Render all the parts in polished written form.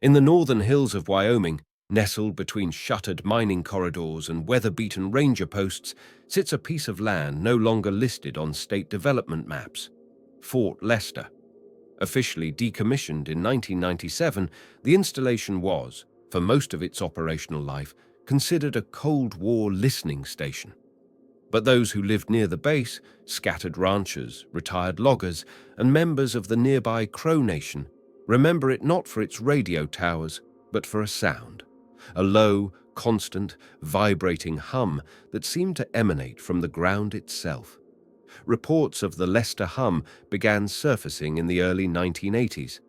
In the northern hills of Wyoming, nestled between shuttered mining corridors and weather-beaten ranger posts, sits a piece of land no longer listed on state development maps: Fort Lester. Officially decommissioned in 1997, the installation was, for most of its operational life, considered a Cold War listening station. But those who lived near the base, scattered ranchers, retired loggers, and members of the nearby Crow Nation, remember it not for its radio towers, but for a sound, a low, constant, vibrating hum that seemed to emanate from the ground itself. Reports of the Lester hum began surfacing in the early 1980s.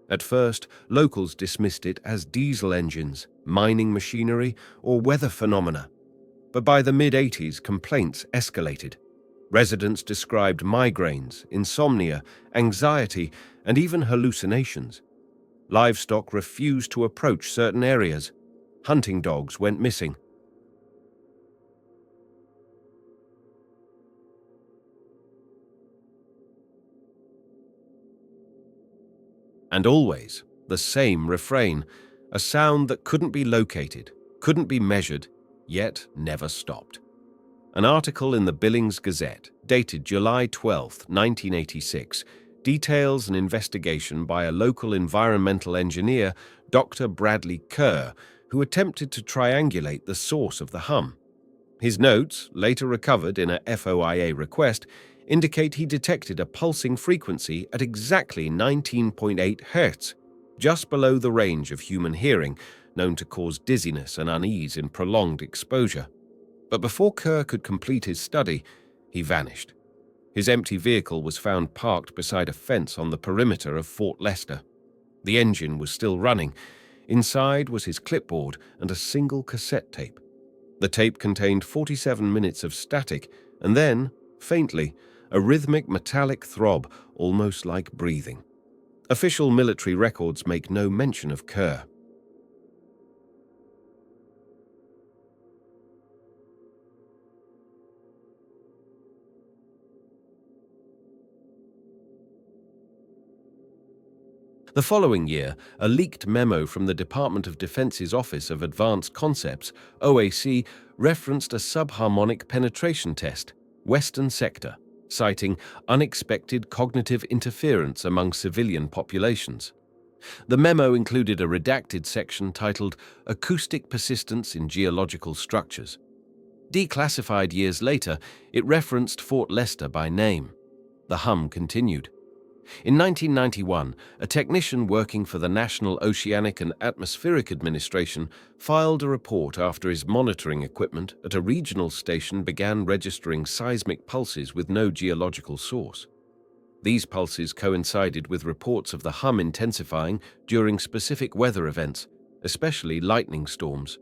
At first, locals dismissed it as diesel engines, mining machinery, or weather phenomena. But by the mid-80s, complaints escalated. Residents described migraines, insomnia, anxiety, and even hallucinations. Livestock refused to approach certain areas. Hunting dogs went missing. And always the same refrain, a sound that couldn't be located, couldn't be measured, yet never stopped. An article in the Billings Gazette, dated July 12, 1986, details an investigation by a local environmental engineer, Dr. Bradley Kerr, who attempted to triangulate the source of the hum. His notes, later recovered in a FOIA request, indicate he detected a pulsing frequency at exactly 19.8 Hz, just below the range of human hearing, known to cause dizziness and unease in prolonged exposure. But before Kerr could complete his study, he vanished. His empty vehicle was found parked beside a fence on the perimeter of Fort Lester. The engine was still running. Inside was his clipboard and a single cassette tape. The tape contained 47 minutes of static, and then, faintly, a rhythmic metallic throb, almost like breathing. Official military records make no mention of Kerr. The following year, a leaked memo from the Department of Defense's Office of Advanced Concepts, OAC, referenced a subharmonic penetration test, Western Sector, citing unexpected cognitive interference among civilian populations. The memo included a redacted section titled Acoustic Persistence in Geological Structures. Declassified years later, it referenced Fort Lester by name. The hum continued. In 1991, a technician working for the National Oceanic and Atmospheric Administration filed a report after his monitoring equipment at a regional station began registering seismic pulses with no geological source. These pulses coincided with reports of the hum intensifying during specific weather events, especially lightning storms.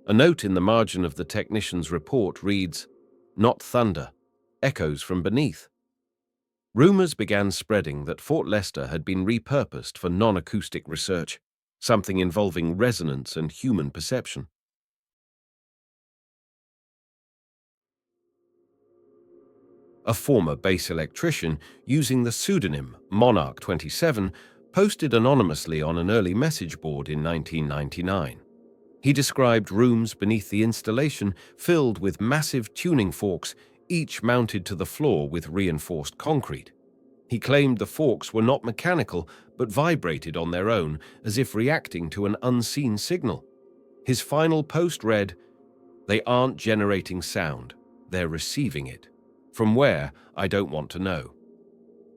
A note in the margin of the technician's report reads, "Not thunder, echoes from beneath." Rumors began spreading that Fort Lester had been repurposed for non-acoustic research, something involving resonance and human perception. A former base electrician, using the pseudonym Monarch 27, posted anonymously on an early message board in 1999. He described rooms beneath the installation filled with massive tuning forks, each mounted to the floor with reinforced concrete. He claimed the forks were not mechanical, but vibrated on their own, as if reacting to an unseen signal. His final post read, "They aren't generating sound, they're receiving it. From where, I don't want to know."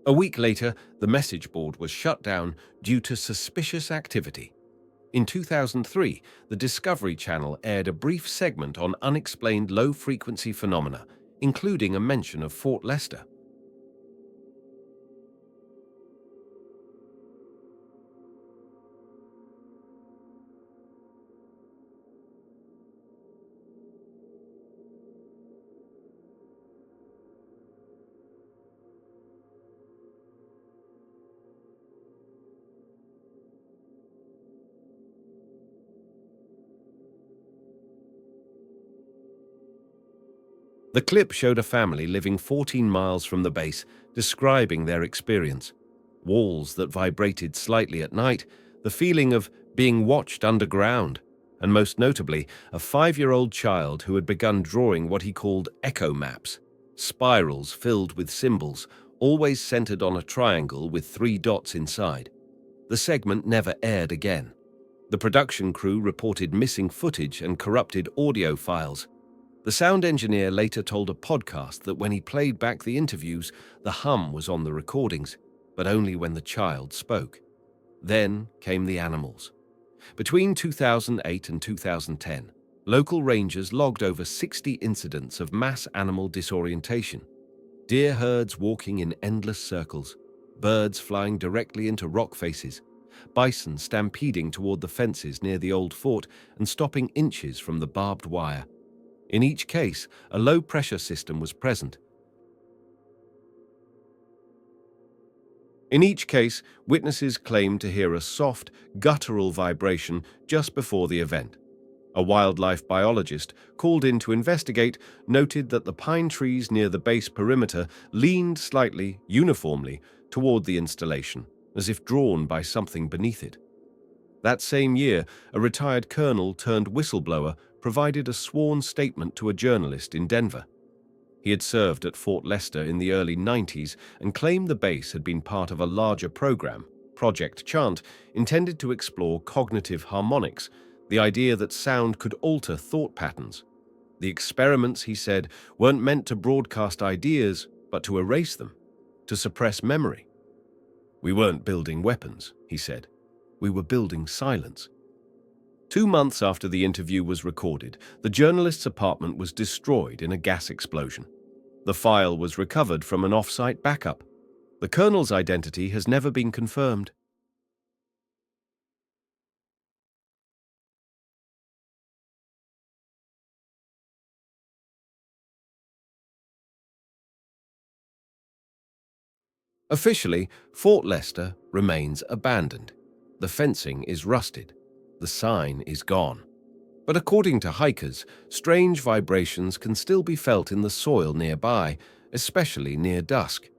A week later, the message board was shut down due to suspicious activity. In 2003, the Discovery Channel aired a brief segment on unexplained low-frequency phenomena, including a mention of Fort Lester. The clip showed a family living 14 miles from the base, describing their experience. Walls that vibrated slightly at night, the feeling of being watched underground, and most notably, a 5-year-old child who had begun drawing what he called echo maps, spirals filled with symbols, always centered on a triangle with 3 dots inside. The segment never aired again. The production crew reported missing footage and corrupted audio files. The sound engineer later told a podcast that when he played back the interviews, the hum was on the recordings, but only when the child spoke. Then came the animals. Between 2008 and 2010, local rangers logged over 60 incidents of mass animal disorientation. Deer herds walking in endless circles, birds flying directly into rock faces, bison stampeding toward the fences near the old fort and stopping inches from the barbed wire. In each case, a low-pressure system was present. In each case, witnesses claimed to hear a soft, guttural vibration just before the event. A wildlife biologist, called in to investigate, noted that the pine trees near the base perimeter leaned slightly, uniformly, toward the installation, as if drawn by something beneath it. That same year, a retired colonel turned whistleblower provided a sworn statement to a journalist in Denver. He had served at Fort Lester in the early 90s and claimed the base had been part of a larger program, Project Chant, intended to explore cognitive harmonics, the idea that sound could alter thought patterns. The experiments, he said, weren't meant to broadcast ideas, but to erase them, to suppress memory. "We weren't building weapons," he said. "We were building silence." 2 months after the interview was recorded, the journalist's apartment was destroyed in a gas explosion. The file was recovered from an off-site backup. The colonel's identity has never been confirmed. Officially, Fort Lester remains abandoned. The fencing is rusted. The sign is gone. But according to hikers, strange vibrations can still be felt in the soil nearby, especially near dusk.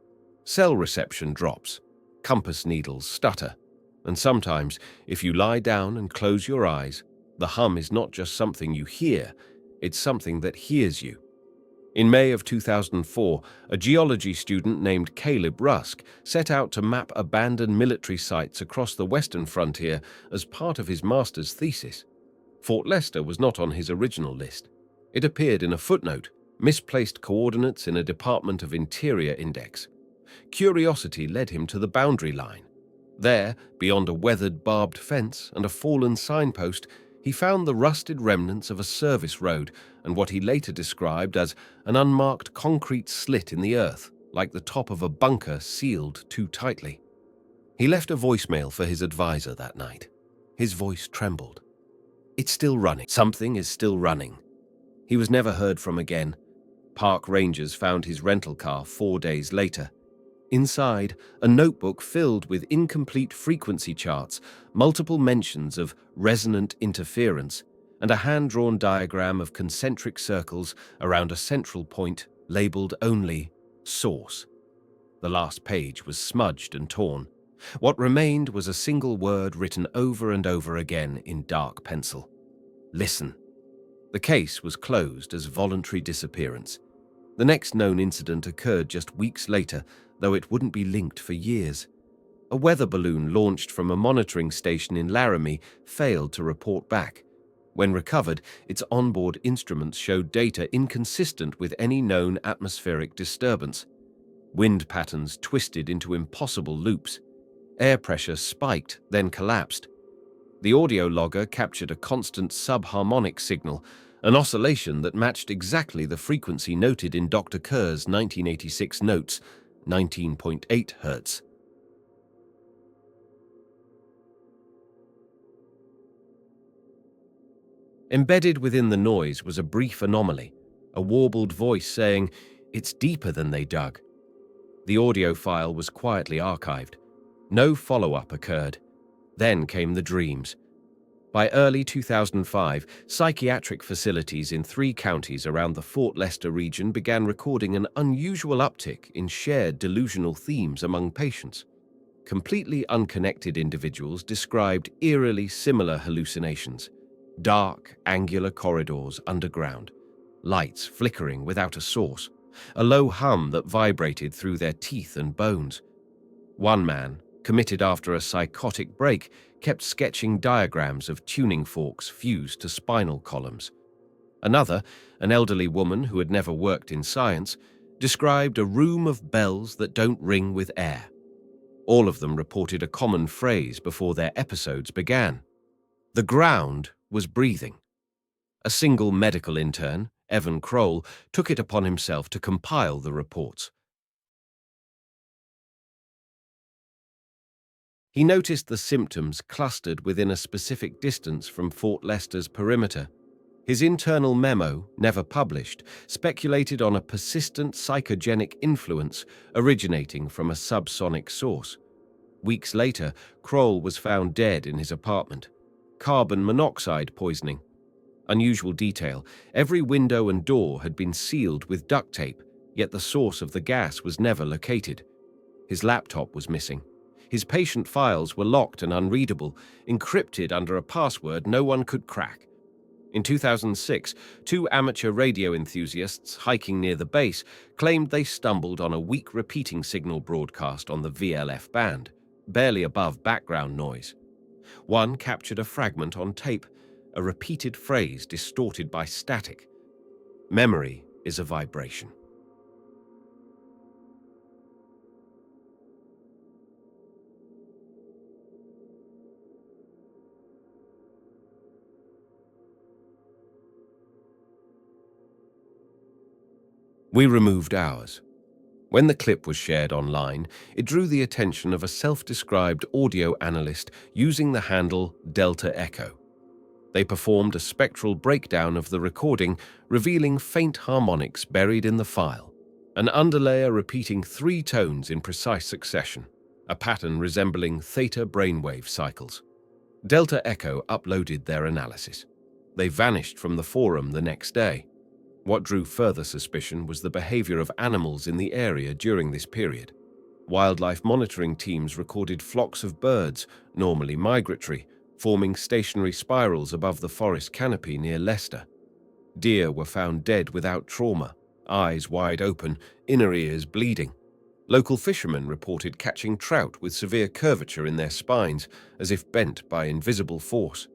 Cell reception drops, compass needles stutter, and sometimes, if you lie down and close your eyes, the hum is not just something you hear, it's something that hears you. In May of 2004, a geology student named Caleb Rusk set out to map abandoned military sites across the western frontier as part of his master's thesis. Fort Lester was not on his original list. It appeared in a footnote, misplaced coordinates in a Department of Interior index. Curiosity led him to the boundary line. There, beyond a weathered barbed fence and a fallen signpost, he found the rusted remnants of a service road and what he later described as an unmarked concrete slit in the earth, like the top of a bunker sealed too tightly. He left a voicemail for his advisor that night. His voice trembled. "It's still running. Something is still running." He was never heard from again. Park rangers found his rental car 4 days later. Inside, a notebook filled with incomplete frequency charts, multiple mentions of resonant interference, and a hand-drawn diagram of concentric circles around a central point labeled only Source. The last page was smudged and torn. What remained was a single word written over and over again in dark pencil. Listen. The case was closed as voluntary disappearance. The next known incident occurred just weeks later, though it wouldn't be linked for years. A weather balloon launched from a monitoring station in Laramie failed to report back. When recovered, its onboard instruments showed data inconsistent with any known atmospheric disturbance. Wind patterns twisted into impossible loops. Air pressure spiked, then collapsed. The audio logger captured a constant subharmonic signal, an oscillation that matched exactly the frequency noted in Dr. Kerr's 1986 notes, 19.8 Hz. Embedded within the noise was a brief anomaly, a warbled voice saying, "It's deeper than they dug." The audio file was quietly archived. No follow-up occurred. Then came the dreams. By early 2005, psychiatric facilities in 3 counties around the Fort Lester region began recording an unusual uptick in shared delusional themes among patients. Completely unconnected individuals described eerily similar hallucinations. Dark, angular corridors underground, lights flickering without a source, a low hum that vibrated through their teeth and bones. One man, committed after a psychotic break, kept sketching diagrams of tuning forks fused to spinal columns. Another, an elderly woman who had never worked in science, described a room of bells that don't ring with air. All of them reported a common phrase before their episodes began. The ground was breathing. A single medical intern, Evan Kroll, took it upon himself to compile the reports. He noticed the symptoms clustered within a specific distance from Fort Leicester's perimeter. His internal memo, never published, speculated on a persistent psychogenic influence originating from a subsonic source. Weeks later, Kroll was found dead in his apartment. Carbon monoxide poisoning. Unusual detail, every window and door had been sealed with duct tape, yet the source of the gas was never located. His laptop was missing. His patient files were locked and unreadable, encrypted under a password no one could crack. In 2006, two amateur radio enthusiasts hiking near the base claimed they stumbled on a weak repeating signal broadcast on the VLF band, barely above background noise. One captured a fragment on tape, a repeated phrase distorted by static. Memory is a vibration. We removed ours. When the clip was shared online, it drew the attention of a self-described audio analyst using the handle Delta Echo. They performed a spectral breakdown of the recording, revealing faint harmonics buried in the file, an underlayer repeating 3 tones in precise succession, a pattern resembling theta brainwave cycles. Delta Echo uploaded their analysis. They vanished from the forum the next day. What drew further suspicion was the behavior of animals in the area during this period. Wildlife monitoring teams recorded flocks of birds, normally migratory, forming stationary spirals above the forest canopy near Leicester. Deer were found dead without trauma, eyes wide open, inner ears bleeding. Local fishermen reported catching trout with severe curvature in their spines, as if bent by invisible force.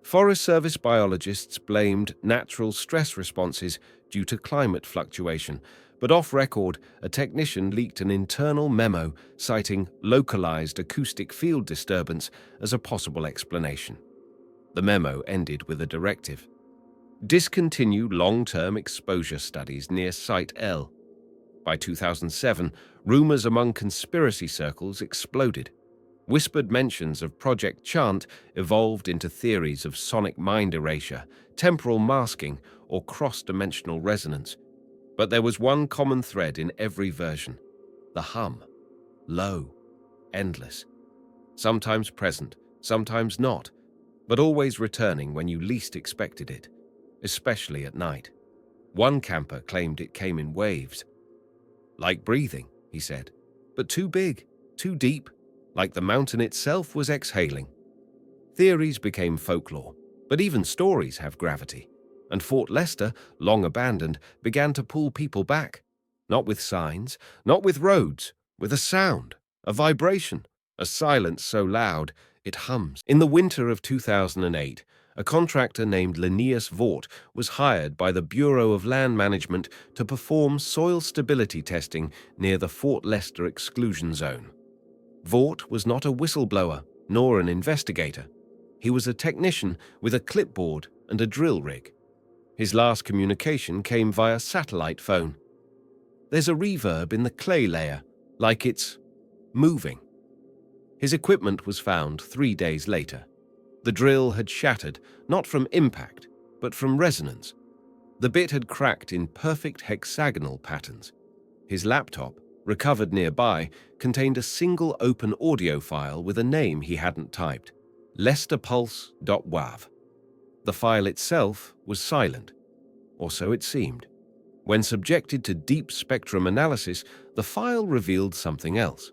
Forest Service biologists blamed natural stress responses due to climate fluctuation, but off-record, a technician leaked an internal memo citing localized acoustic field disturbance as a possible explanation. The memo ended with a directive: discontinue long-term exposure studies near Site L. By 2007, rumors among conspiracy circles exploded. Whispered mentions of Project Chant evolved into theories of sonic mind erasure, temporal masking, or cross-dimensional resonance. But there was one common thread in every version: the hum. Low, endless. Sometimes present, sometimes not, but always returning when you least expected it, especially at night. One camper claimed it came in waves. Like breathing, he said, but too big, too deep, like the mountain itself was exhaling. Theories became folklore, but even stories have gravity, and Fort Leicester, long abandoned, began to pull people back. Not with signs, not with roads, with a sound, a vibration, a silence so loud it hums. In the winter of 2008, a contractor named Linnaeus Vort was hired by the Bureau of Land Management to perform soil stability testing near the Fort Leicester exclusion zone. Vort was not a whistleblower, nor an investigator. He was a technician with a clipboard and a drill rig. His last communication came via satellite phone. There's a reverb in the clay layer, like it's moving. His equipment was found 3 days later. The drill had shattered, not from impact, but from resonance. The bit had cracked in perfect hexagonal patterns. His laptop recovered nearby, contained a single open audio file with a name he hadn't typed, leicesterpulse.wav. The file itself was silent, or so it seemed. When subjected to deep spectrum analysis, the file revealed something else.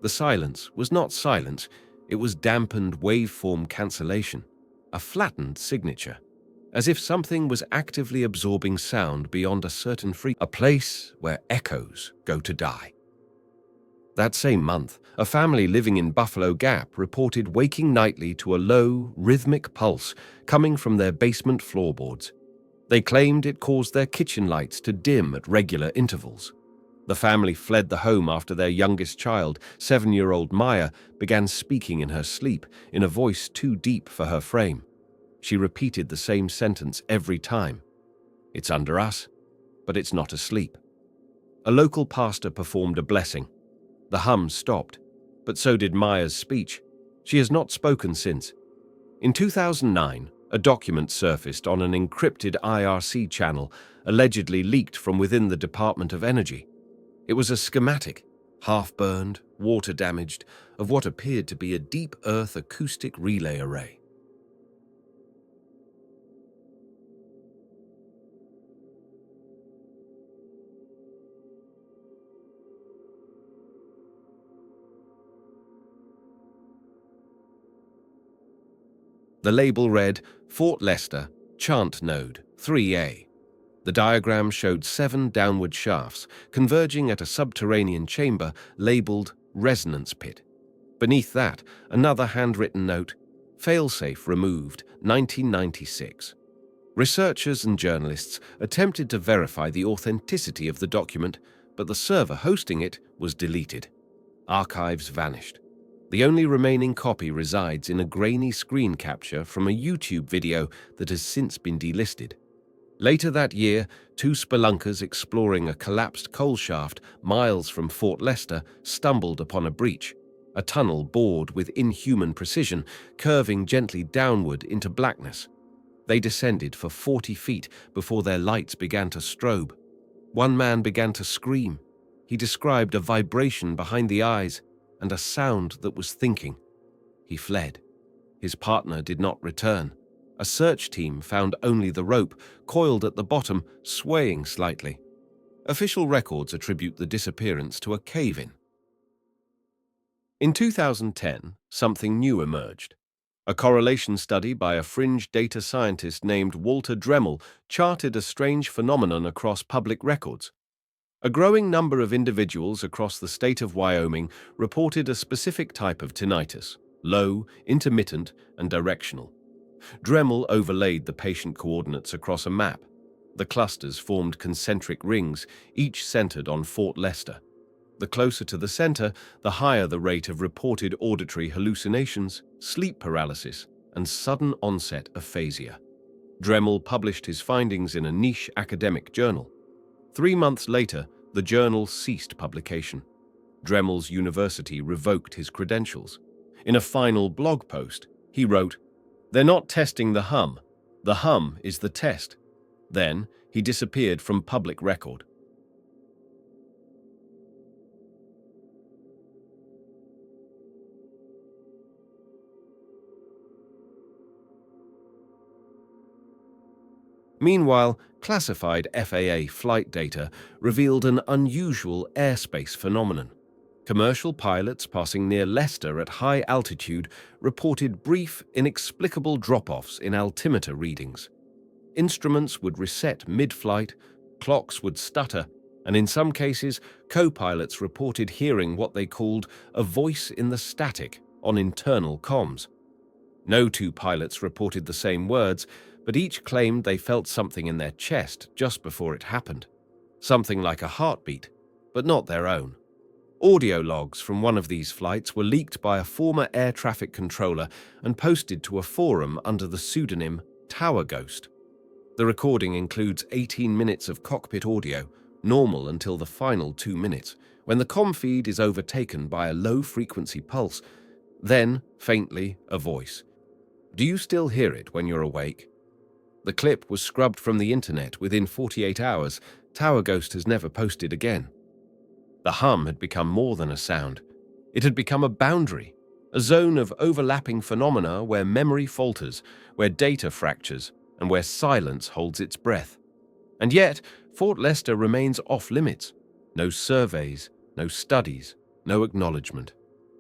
The silence was not silence, it was dampened waveform cancellation, a flattened signature, as if something was actively absorbing sound beyond a certain frequency, a place where echoes go to die. That same month, a family living in Buffalo Gap reported waking nightly to a low, rhythmic pulse coming from their basement floorboards. They claimed it caused their kitchen lights to dim at regular intervals. The family fled the home after their youngest child, 7-year-old Maya, began speaking in her sleep in a voice too deep for her frame. She repeated the same sentence every time. "It's under us, but it's not asleep." A local pastor performed a blessing. The hum stopped, but so did Maya's speech. She has not spoken since. In 2009, a document surfaced on an encrypted IRC channel, allegedly leaked from within the Department of Energy. It was a schematic, half-burned, water-damaged, of what appeared to be a deep earth acoustic relay array. The label read, Fort Lester, Chant Node, 3A. The diagram showed 7 downward shafts converging at a subterranean chamber labeled Resonance Pit. Beneath that, another handwritten note, Failsafe removed, 1996. Researchers and journalists attempted to verify the authenticity of the document, but the server hosting it was deleted. Archives vanished. The only remaining copy resides in a grainy screen capture from a YouTube video that has since been delisted. Later that year, 2 spelunkers exploring a collapsed coal shaft miles from Fort Lester stumbled upon a breach, a tunnel bored with inhuman precision, curving gently downward into blackness. They descended for 40 feet before their lights began to strobe. One man began to scream. He described a vibration behind the eyes and a sound that was thinking. He fled. His partner did not return. A search team found only the rope, coiled at the bottom, swaying slightly. Official records attribute the disappearance to a cave-in. In 2010, something new emerged. A correlation study by a fringe data scientist named Walter Dremel charted a strange phenomenon across public records. A growing number of individuals across the state of Wyoming reported a specific type of tinnitus, low, intermittent, and directional. Dremel overlaid the patient coordinates across a map. The clusters formed concentric rings, each centered on Fort Lester. The closer to the center, the higher the rate of reported auditory hallucinations, sleep paralysis, and sudden onset aphasia. Dremel published his findings in a niche academic journal. 3 months later, the journal ceased publication. Dremel's university revoked his credentials. In a final blog post, he wrote, "They're not testing the hum is the test." Then, he disappeared from public record. Meanwhile, classified FAA flight data revealed an unusual airspace phenomenon. Commercial pilots passing near Leicester at high altitude reported brief, inexplicable drop-offs in altimeter readings. Instruments would reset mid-flight, clocks would stutter, and in some cases, co-pilots reported hearing what they called a voice in the static on internal comms. No 2 pilots reported the same words, but each claimed they felt something in their chest just before it happened. Something like a heartbeat, but not their own. Audio logs from one of these flights were leaked by a former air traffic controller and posted to a forum under the pseudonym Tower Ghost. The recording includes 18 minutes of cockpit audio, normal until the final 2 minutes, when the comm feed is overtaken by a low-frequency pulse. Then, faintly, a voice. "Do you still hear it when you're awake?" The clip was scrubbed from the internet within 48 hours. Tower Ghost has never posted again. The hum had become more than a sound. It had become a boundary, a zone of overlapping phenomena where memory falters, where data fractures, and where silence holds its breath. And yet, Fort Lester remains off-limits. No surveys, no studies, no acknowledgement.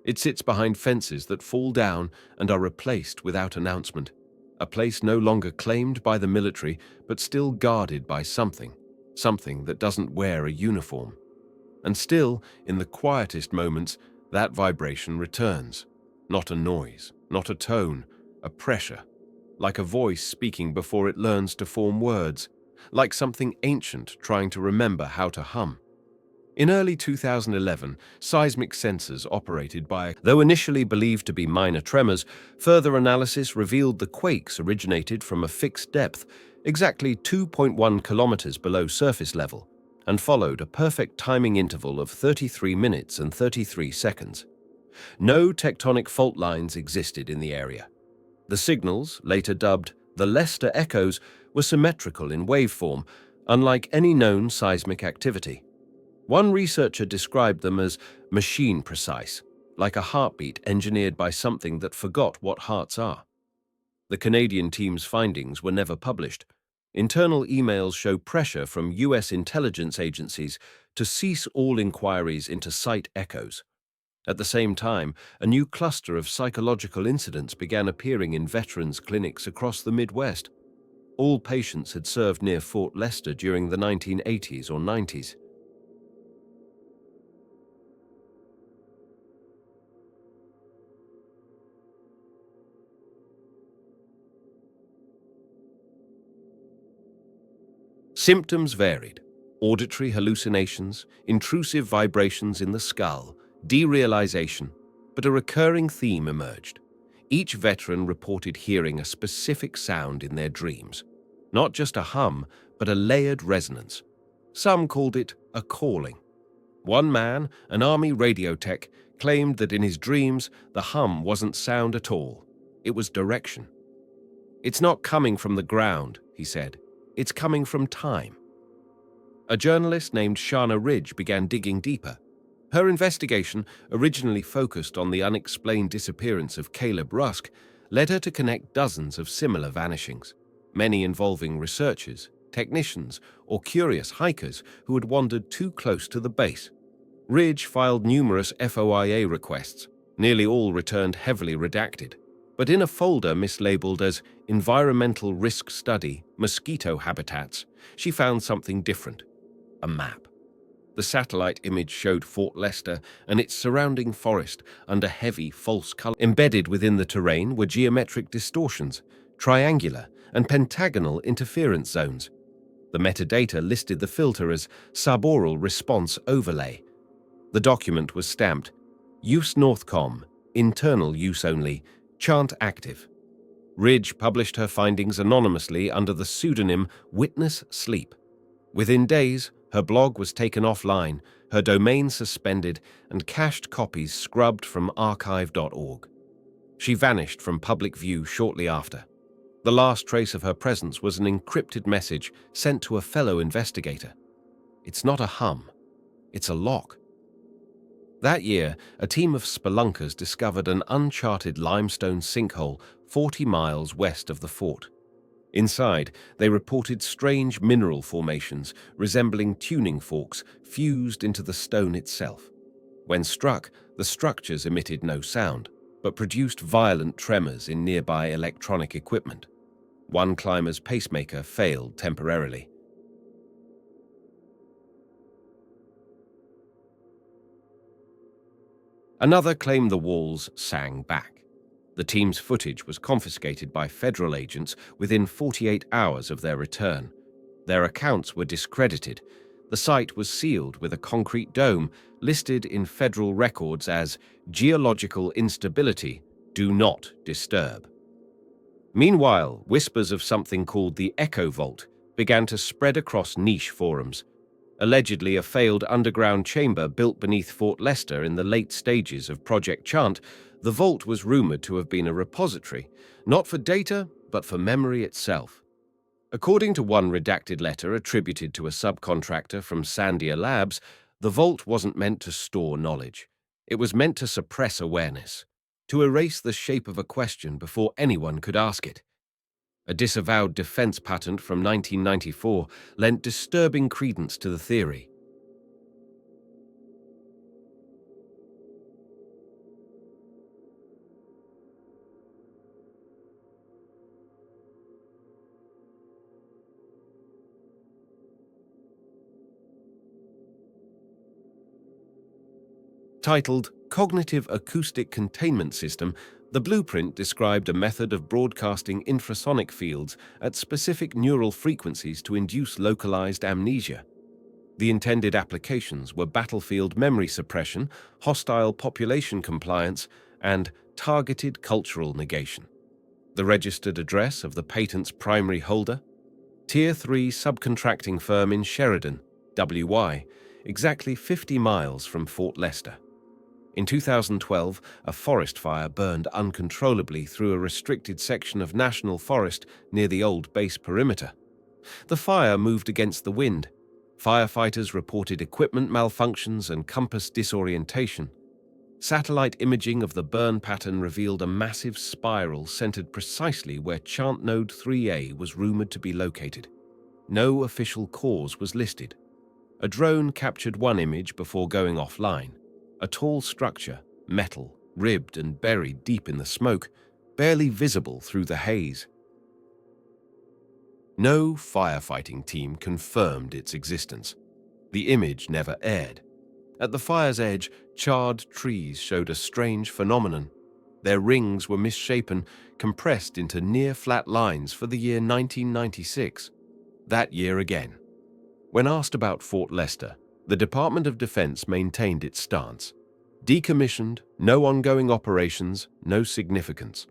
It sits behind fences that fall down and are replaced without announcement. A place no longer claimed by the military, but still guarded by something that doesn't wear a uniform. And still, in the quietest moments, that vibration returns. Not a noise, not a tone, a pressure. Like a voice speaking before it learns to form words. Like something ancient trying to remember how to hum. In early 2011, seismic sensors operated by, though initially believed to be minor tremors, further analysis revealed the quakes originated from a fixed depth, exactly 2.1 kilometers below surface level, and followed a perfect timing interval of 33 minutes and 33 seconds. No tectonic fault lines existed in the area. The signals, later dubbed the Lester echoes, were symmetrical in waveform, unlike any known seismic activity. One researcher described them as machine-precise, like a heartbeat engineered by something that forgot what hearts are. The Canadian team's findings were never published. Internal emails show pressure from US intelligence agencies to cease all inquiries into site echoes. At the same time, a new cluster of psychological incidents began appearing in veterans' clinics across the Midwest. All patients had served near Fort Lester during the 1980s or 90s. Symptoms varied: auditory hallucinations, intrusive vibrations in the skull, derealization, but a recurring theme emerged. Each veteran reported hearing a specific sound in their dreams. Not just a hum, but a layered resonance. Some called it a calling. One man, an Army radio tech, claimed that in his dreams the hum wasn't sound at all. It was direction. "It's not coming from the ground," he said. "It's coming from time." A journalist named Shana Ridge began digging deeper. Her investigation, originally focused on the unexplained disappearance of Caleb Rusk, led her to connect dozens of similar vanishings, many involving researchers, technicians, or curious hikers who had wandered too close to the base. Ridge filed numerous FOIA requests, nearly all returned heavily redacted. But in a folder mislabeled as Environmental Risk Study, Mosquito Habitats, she found something different: a map. The satellite image showed Fort Lester and its surrounding forest under heavy, false color. Embedded within the terrain were geometric distortions, triangular and pentagonal interference zones. The metadata listed the filter as Subaural Response Overlay. The document was stamped Use Northcom, Internal Use Only, Chant Active. Ridge published her findings anonymously under the pseudonym Witness Sleep. Within days, her blog was taken offline, her domain suspended, and cached copies scrubbed from archive.org. She vanished from public view shortly after. The last trace of her presence was an encrypted message sent to a fellow investigator. "It's not a hum, it's a lock." That year, a team of spelunkers discovered an uncharted limestone sinkhole 40 miles west of the fort. Inside, they reported strange mineral formations resembling tuning forks fused into the stone itself. When struck, the structures emitted no sound, but produced violent tremors in nearby electronic equipment. One climber's pacemaker failed temporarily. Another claimed the walls sang back. The team's footage was confiscated by federal agents within 48 hours of their return. Their accounts were discredited. The site was sealed with a concrete dome listed in federal records as geological instability, do not disturb. Meanwhile, whispers of something called the Echo Vault began to spread across niche forums. Allegedly a failed underground chamber built beneath Fort Lester in the late stages of Project Chant, the vault was rumored to have been a repository, not for data, but for memory itself. According to one redacted letter attributed to a subcontractor from Sandia Labs, The vault wasn't meant to store knowledge. It was meant to suppress awareness, to erase the shape of a question before anyone could ask it. A disavowed defense patent from 1994 lent disturbing credence to the theory. Titled Cognitive Acoustic Containment System, the blueprint described a method of broadcasting infrasonic fields at specific neural frequencies to induce localized amnesia. The intended applications were battlefield memory suppression, hostile population compliance, and targeted cultural negation. The registered address of the patent's primary holder? Tier 3 subcontracting firm in Sheridan, WY, exactly 50 miles from Fort Lester. In 2012, a forest fire burned uncontrollably through a restricted section of national forest near the old base perimeter. The fire moved against the wind. Firefighters reported equipment malfunctions and compass disorientation. Satellite imaging of the burn pattern revealed a massive spiral centered precisely where Chant Node 3A was rumored to be located. No official cause was listed. A drone captured one image before going offline. A tall structure, metal, ribbed and buried deep in the smoke, barely visible through the haze. No firefighting team confirmed its existence. The image never aired. At the fire's edge, charred trees showed a strange phenomenon. Their rings were misshapen, compressed into near-flat lines for the year 1996. That year again. When asked about Fort Lester, the Department of Defense maintained its stance. Decommissioned, no ongoing operations, no significance.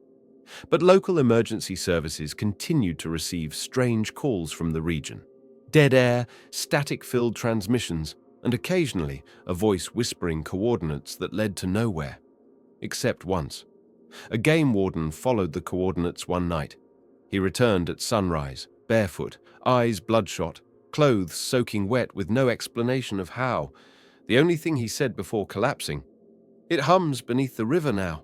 But local emergency services continued to receive strange calls from the region. Dead air, static-filled transmissions, and occasionally a voice whispering coordinates that led to nowhere. Except once. A game warden followed the coordinates one night. He returned at sunrise, barefoot, eyes bloodshot, clothes soaking wet with no explanation of how. The only thing he said before collapsing, "It hums beneath the river now."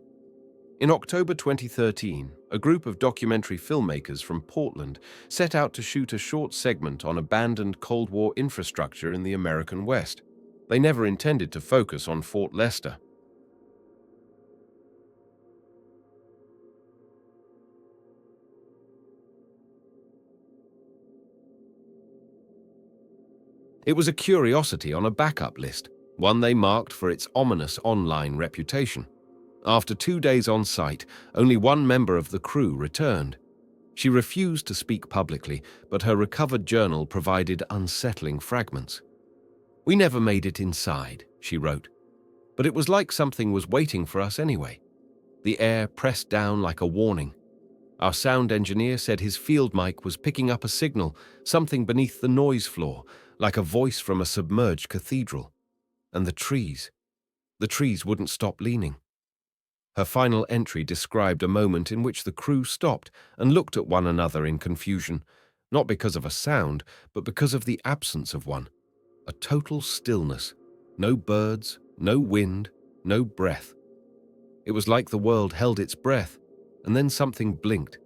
In October 2013, a group of documentary filmmakers from Portland set out to shoot a short segment on abandoned Cold War infrastructure in the American West. They never intended to focus on Fort Lester. It was a curiosity on a backup list, one they marked for its ominous online reputation. After 2 days on site, only one member of the crew returned. She refused to speak publicly, but her recovered journal provided unsettling fragments. "We never made it inside," she wrote. "But it was like something was waiting for us anyway. The air pressed down like a warning. Our sound engineer said his field mic was picking up a signal, something beneath the noise floor, like a voice from a submerged cathedral. And the trees wouldn't stop leaning." Her final entry described a moment in which the crew stopped and looked at one another in confusion, not because of a sound, but because of the absence of one. A total stillness. No birds, no wind, no breath. It was like the world held its breath, and then something blinked.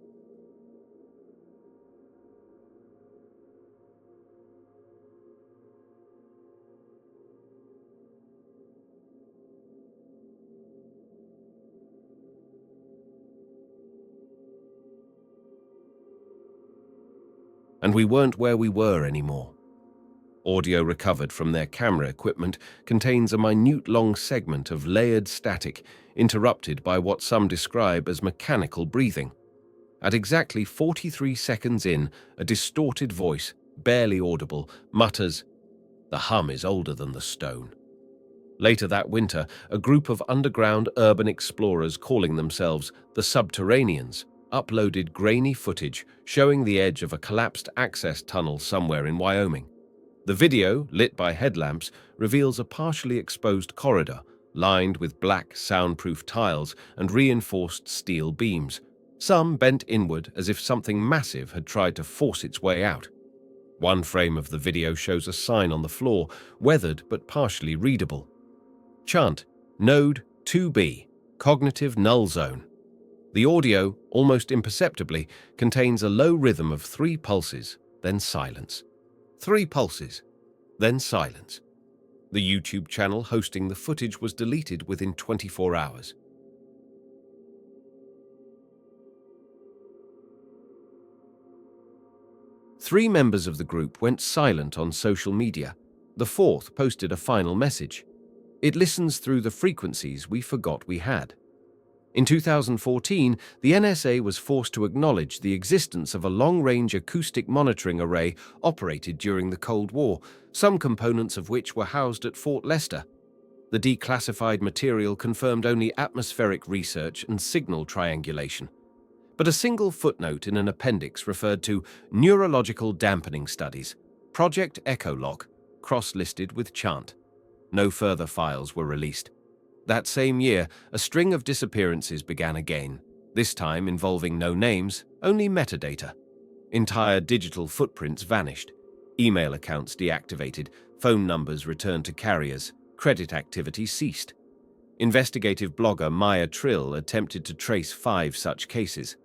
And we weren't where we were anymore. Audio recovered from their camera equipment contains a minute long segment of layered static interrupted by what some describe as mechanical breathing. At exactly 43 seconds in, a distorted voice, barely audible, mutters, "The hum is older than the stone." Later that winter, a group of underground urban explorers calling themselves the Subterraneans uploaded grainy footage showing the edge of a collapsed access tunnel somewhere in Wyoming. The video, lit by headlamps, reveals a partially exposed corridor lined with black soundproof tiles and reinforced steel beams, some bent inward as if something massive had tried to force its way out. One frame of the video shows a sign on the floor, weathered but partially readable. Chant, Node 2B, Cognitive Null Zone. The audio, almost imperceptibly, contains a low rhythm of 3 pulses, then silence. 3 pulses, then silence. The YouTube channel hosting the footage was deleted within 24 hours. Three members of the group went silent on social media. The fourth posted a final message. It listens through the frequencies we forgot we had. In 2014, the NSA was forced to acknowledge the existence of a long-range acoustic monitoring array operated during the Cold War, some components of which were housed at Fort Lester. The declassified material confirmed only atmospheric research and signal triangulation. But a single footnote in an appendix referred to neurological dampening studies, Project Echolock, cross-listed with Chant. No further files were released. That same year, a string of disappearances began again, this time involving no names, only metadata. Entire digital footprints vanished. Email accounts deactivated, phone numbers returned to carriers, credit activity ceased. Investigative blogger Maya Trill attempted to trace 5 such cases.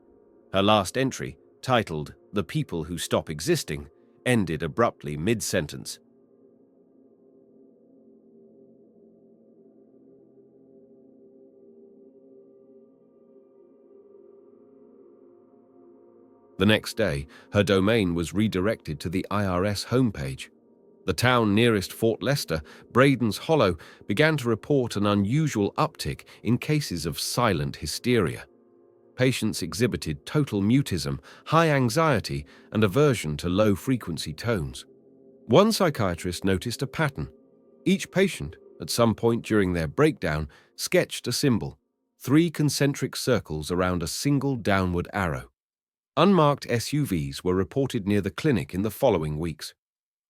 Her last entry, titled "The People Who Stop Existing," ended abruptly mid-sentence. The next day, her domain was redirected to the IRS homepage. The town nearest Fort Lester, Braden's Hollow, began to report an unusual uptick in cases of silent hysteria. Patients exhibited total mutism, high anxiety, and aversion to low-frequency tones. One psychiatrist noticed a pattern. Each patient, at some point during their breakdown, sketched a symbol, 3 concentric circles around a single downward arrow. Unmarked SUVs were reported near the clinic in the following weeks.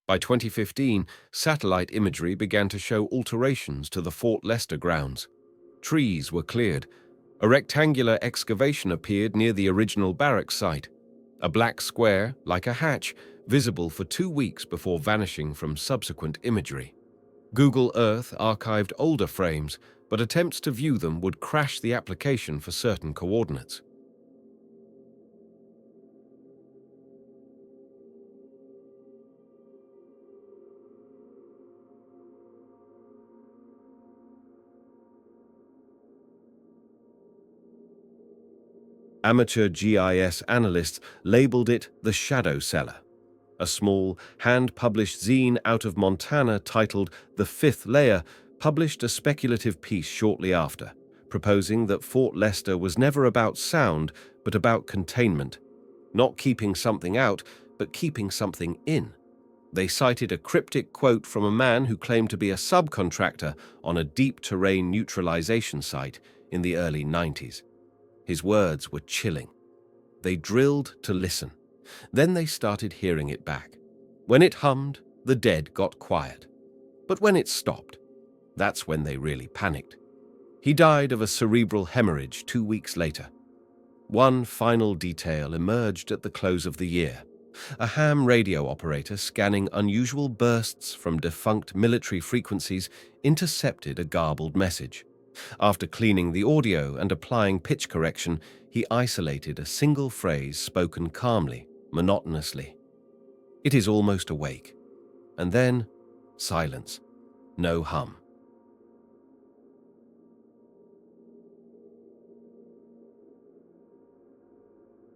By 2015, satellite imagery began to show alterations to the Fort Lester grounds. Trees were cleared. A rectangular excavation appeared near the original barracks site. A black square, like a hatch, visible for 2 weeks before vanishing from subsequent imagery. Google Earth archived older frames, but attempts to view them would crash the application for certain coordinates. Amateur GIS analysts labeled it the Shadow Cellar. A small, hand-published zine out of Montana titled The Fifth Layer published a speculative piece shortly after, proposing that Fort Lester was never about sound, but about containment. Not keeping something out, but keeping something in. They cited a cryptic quote from a man who claimed to be a subcontractor on a deep terrain neutralization site in the early 90s. His words were chilling. They drilled to listen. Then they started hearing it back. When it hummed, the dead got quiet. But when it stopped, that's when they really panicked. He died of a cerebral hemorrhage 2 weeks later. One final detail emerged at the close of the year. A ham radio operator scanning unusual bursts from defunct military frequencies intercepted a garbled message. After cleaning the audio and applying pitch correction, he isolated a single phrase spoken calmly, monotonously. "It is almost awake." And then, silence. No hum.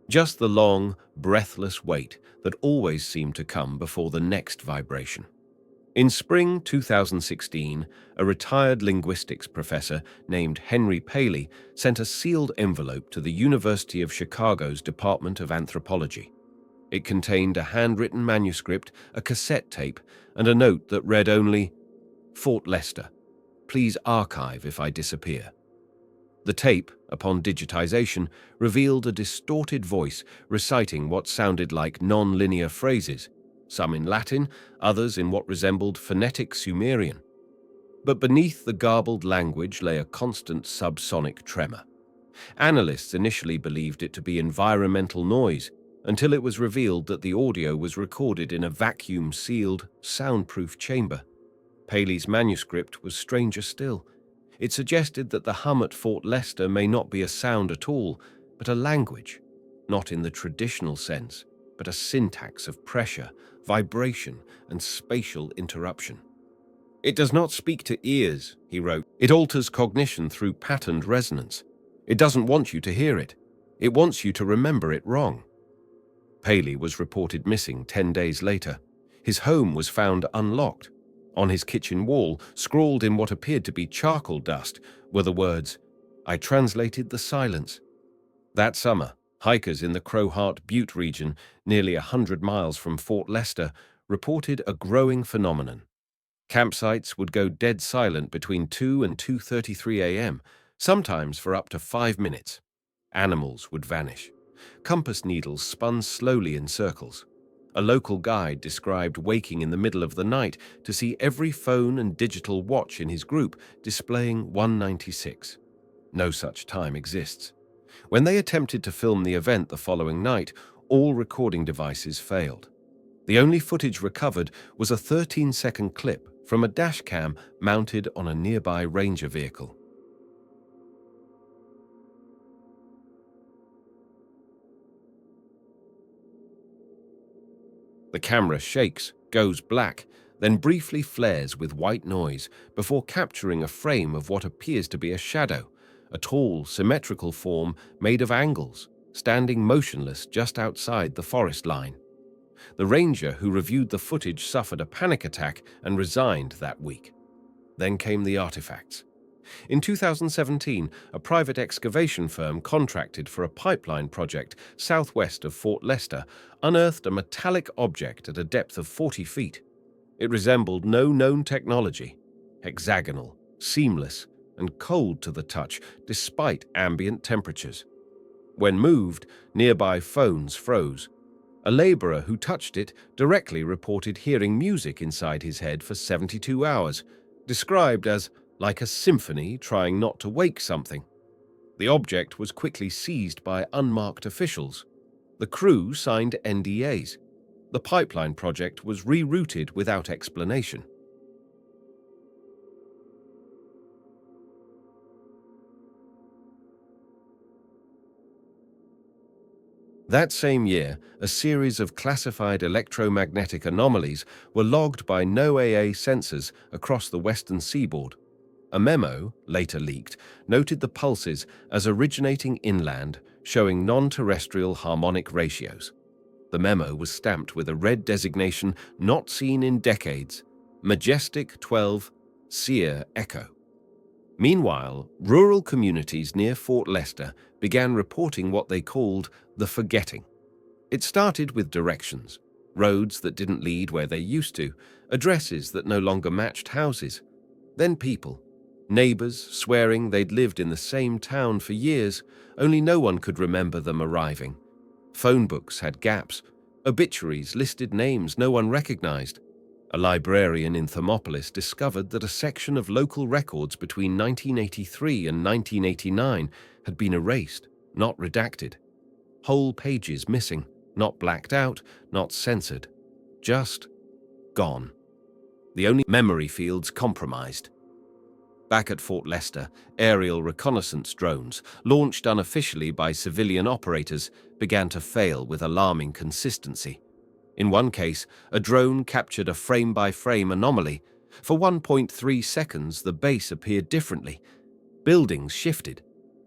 Just the long, breathless wait that always seemed to come before the next vibration. In spring 2016, a retired linguistics professor named Henry Paley sent a sealed envelope to the University of Chicago's Department of Anthropology. It contained a handwritten manuscript, a cassette tape, and a note that read only, "Fort Lester. Please archive if I disappear." The tape, upon digitization, revealed a distorted voice reciting what sounded like non-linear phrases, some in Latin, others in what resembled phonetic Sumerian. But beneath the garbled language lay a constant subsonic tremor. Analysts initially believed it to be environmental noise. until it was revealed that the audio was recorded in a vacuum-sealed, soundproof chamber. Paley's manuscript was stranger still. It suggested that the hum at Fort Lester may not be a sound at all, but a language, not in the traditional sense, but a syntax of pressure, vibration, and spatial interruption. "It does not speak to ears," he wrote. "It alters cognition through patterned resonance. It doesn't want you to hear it. It wants you to remember it wrong." Paley was reported missing 10 days later. His home was found unlocked. On his kitchen wall, scrawled in what appeared to be charcoal dust, were the words, "I translated the silence." That summer, hikers in the Crowheart Butte region, nearly 100 miles from Fort Lester, reported a growing phenomenon. Campsites would go dead silent between 2 and 2:33 a.m., sometimes for up to 5 minutes. Animals would vanish. Compass needles spun slowly in circles. A local guide described waking in the middle of the night to see every phone and digital watch in his group displaying 196. No such time exists. When they attempted to film the event the following night, all recording devices failed. The only footage recovered was a 13-second clip from a dash cam mounted on a nearby ranger vehicle. The camera shakes, goes black, then briefly flares with white noise before capturing a frame of what appears to be a shadow, a tall, symmetrical form made of angles, standing motionless just outside the forest line. The ranger who reviewed the footage suffered a panic attack and resigned that week. Then came the artifacts. In 2017, a private excavation firm contracted for a pipeline project southwest of Fort Lester unearthed a metallic object at a depth of 40 feet. It resembled no known technology, hexagonal, seamless, and cold to the touch despite ambient temperatures. When moved, nearby phones froze. A laborer who touched it directly reported hearing music inside his head for 72 hours, described as like a symphony trying not to wake something. The object was quickly seized by unmarked officials. The crew signed NDAs. The pipeline project was rerouted without explanation. That same year, a series of classified electromagnetic anomalies were logged by NOAA sensors across the western seaboard. A memo, later leaked, noted the pulses as originating inland, showing non-terrestrial harmonic ratios. The memo was stamped with a red designation not seen in decades, Majestic 12, Seer Echo. Meanwhile, rural communities near Fort Lester began reporting what they called the forgetting. It started with directions, roads that didn't lead where they used to, addresses that no longer matched houses. Then people, neighbors swearing they'd lived in the same town for years, only no one could remember them arriving. Phone books had gaps. Obituaries listed names no one recognized. A librarian in Thermopolis discovered that a section of local records between 1983 and 1989 had been erased, not redacted. Whole pages missing, not blacked out, not censored. Just gone. The only memory fields compromised. Back at Fort Lester, aerial reconnaissance drones, launched unofficially by civilian operators, began to fail with alarming consistency. In one case, a drone captured a frame-by-frame anomaly. For 1.3 seconds, the base appeared differently. Buildings shifted.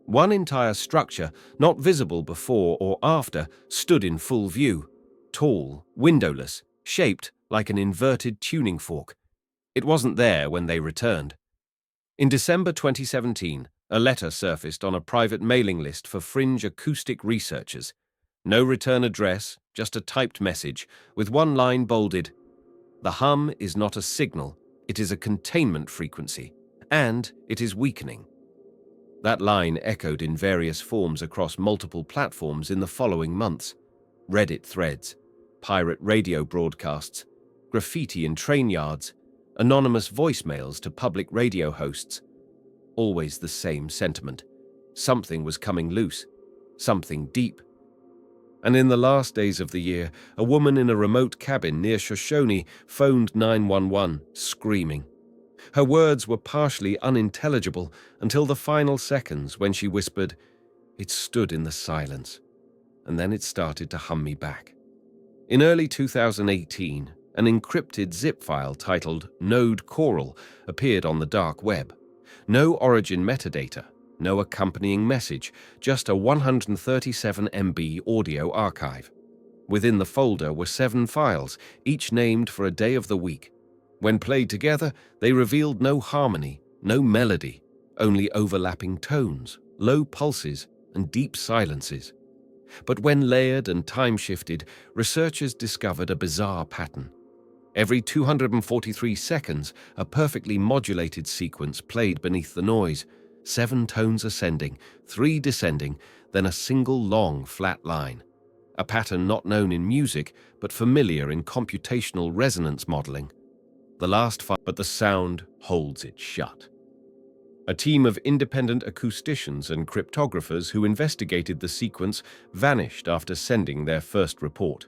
One entire structure, not visible before or after, stood in full view. Tall, windowless, shaped like an inverted tuning fork. It wasn't there when they returned. In December 2017, a letter surfaced on a private mailing list for fringe acoustic researchers. No return address, just a typed message, with one line bolded: "The hum is not a signal, it is a containment frequency, and it is weakening." That line echoed in various forms across multiple platforms in the following months. Reddit threads, pirate radio broadcasts, graffiti in train yards, anonymous voicemails to public radio hosts. Always the same sentiment. Something was coming loose, something deep. And in the last days of the year, a woman in a remote cabin near Shoshone phoned 911, screaming. Her words were partially unintelligible until the final seconds when she whispered, "It stood in the silence," and then it started to hum me back. In early 2018, an encrypted zip file titled Node Coral appeared on the dark web. No origin metadata, no accompanying message, just a 137 MB audio archive. Within the folder were 7 files, each named for a day of the week. When played together, they revealed no harmony, no melody, only overlapping tones, low pulses, and deep silences. But when layered and time-shifted, researchers discovered a bizarre pattern. Every 243 seconds, a perfectly modulated sequence played beneath the noise, 7 tones ascending, 3 descending, then a single long, flat line. A pattern not known in music, but familiar in computational resonance modeling. But the sound holds it shut. A team of independent acousticians and cryptographers who investigated the sequence vanished after sending their first report.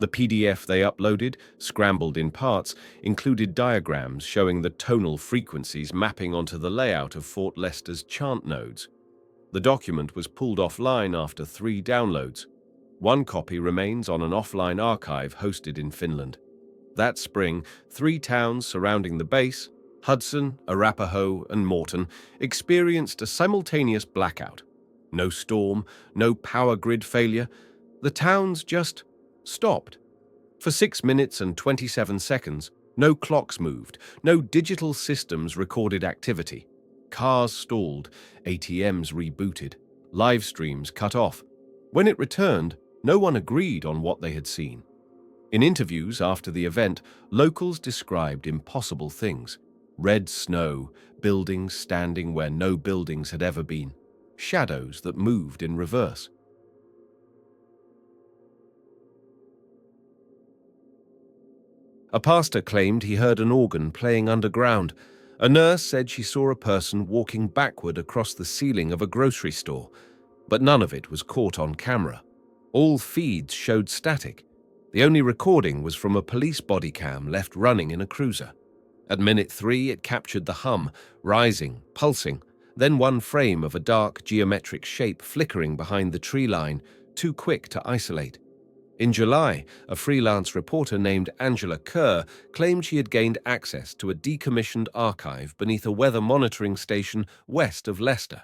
The PDF they uploaded, scrambled in parts, included diagrams showing the tonal frequencies mapping onto the layout of Fort Leicester's chant nodes. The document was pulled offline after 3 downloads. One copy remains on an offline archive hosted in Finland. That spring, 3 towns surrounding the base, Hudson, Arapahoe, and Morton, experienced a simultaneous blackout. No storm, no power grid failure. The towns just stopped. For 6 minutes and 27 seconds, no clocks moved, no digital systems recorded activity. Cars stalled, ATMs rebooted, live streams cut off. When it returned, no one agreed on what they had seen. In interviews after the event, locals described impossible things. Red snow, buildings standing where no buildings had ever been, shadows that moved in reverse. A pastor claimed he heard an organ playing underground. A nurse said she saw a person walking backward across the ceiling of a grocery store, but none of it was caught on camera. All feeds showed static. The only recording was from a police body cam left running in a cruiser. At minute 3, it captured the hum, rising, pulsing, then one frame of a dark geometric shape flickering behind the tree line, too quick to isolate. In July, a freelance reporter named Angela Kerr claimed she had gained access to a decommissioned archive beneath a weather monitoring station west of Leicester.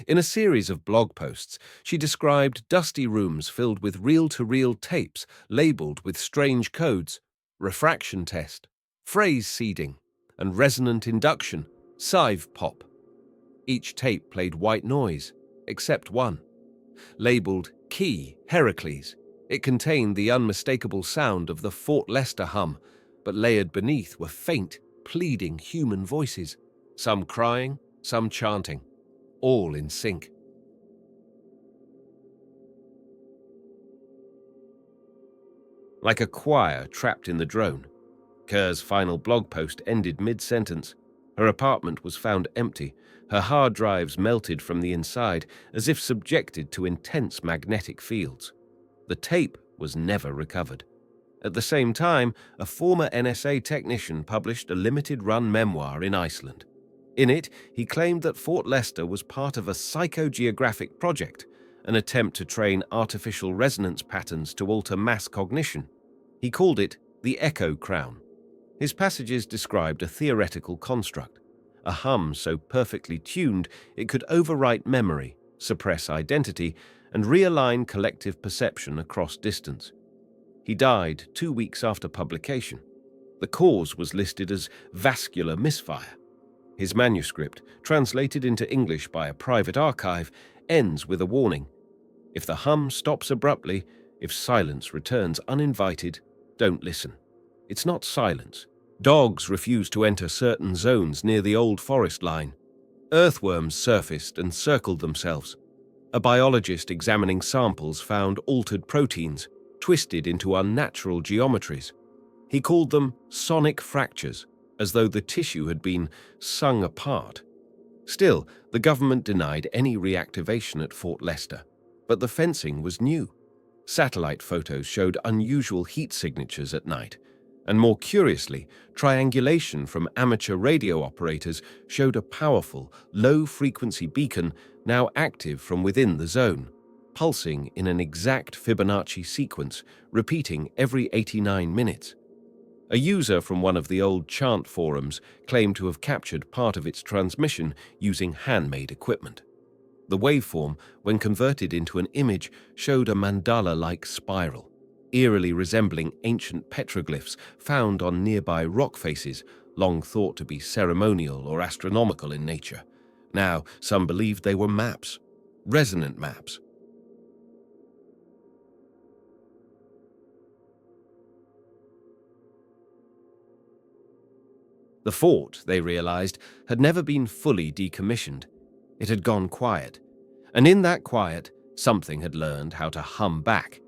In a series of blog posts, she described dusty rooms filled with reel-to-reel tapes labeled with strange codes: refraction test, phrase seeding, and resonant induction, sieve pop. Each tape played white noise, except one. Labeled Key Heracles, it contained the unmistakable sound of the Fort Leicester hum, but layered beneath were faint, pleading human voices, some crying, some chanting, all in sync. Like a choir trapped in the drone. Kerr's final blog post ended mid-sentence. Her apartment was found empty, her hard drives melted from the inside as if subjected to intense magnetic fields. The tape was never recovered. At the same time, a former NSA technician published a limited-run memoir in Iceland. In it, he claimed that Fort Leicester was part of a psychogeographic project, an attempt to train artificial resonance patterns to alter mass cognition. He called it the Echo Crown. His passages described a theoretical construct, a hum so perfectly tuned it could overwrite memory, suppress identity, and realign collective perception across distance. He died 2 weeks after publication. The cause was listed as vascular misfire. His manuscript, translated into English by a private archive, ends with a warning. If the hum stops abruptly, if silence returns uninvited, don't listen. It's not silence. Dogs refused to enter certain zones near the old forest line. Earthworms surfaced and circled themselves. A biologist examining samples found altered proteins, twisted into unnatural geometries. He called them sonic fractures, as though the tissue had been sung apart. Still, the government denied any reactivation at Fort Leicester, but the fencing was new. Satellite photos showed unusual heat signatures at night, and more curiously, triangulation from amateur radio operators showed a powerful, low-frequency beacon now active from within the zone, pulsing in an exact Fibonacci sequence, repeating every 89 minutes. A user from one of the old chant forums claimed to have captured part of its transmission using handmade equipment. The waveform, when converted into an image, showed a mandala-like spiral, eerily resembling ancient petroglyphs found on nearby rock faces, long thought to be ceremonial or astronomical in nature. Now, some believed they were maps, resonant maps. The fort, they realized, had never been fully decommissioned. It had gone quiet, and in that quiet, something had learned how to hum back.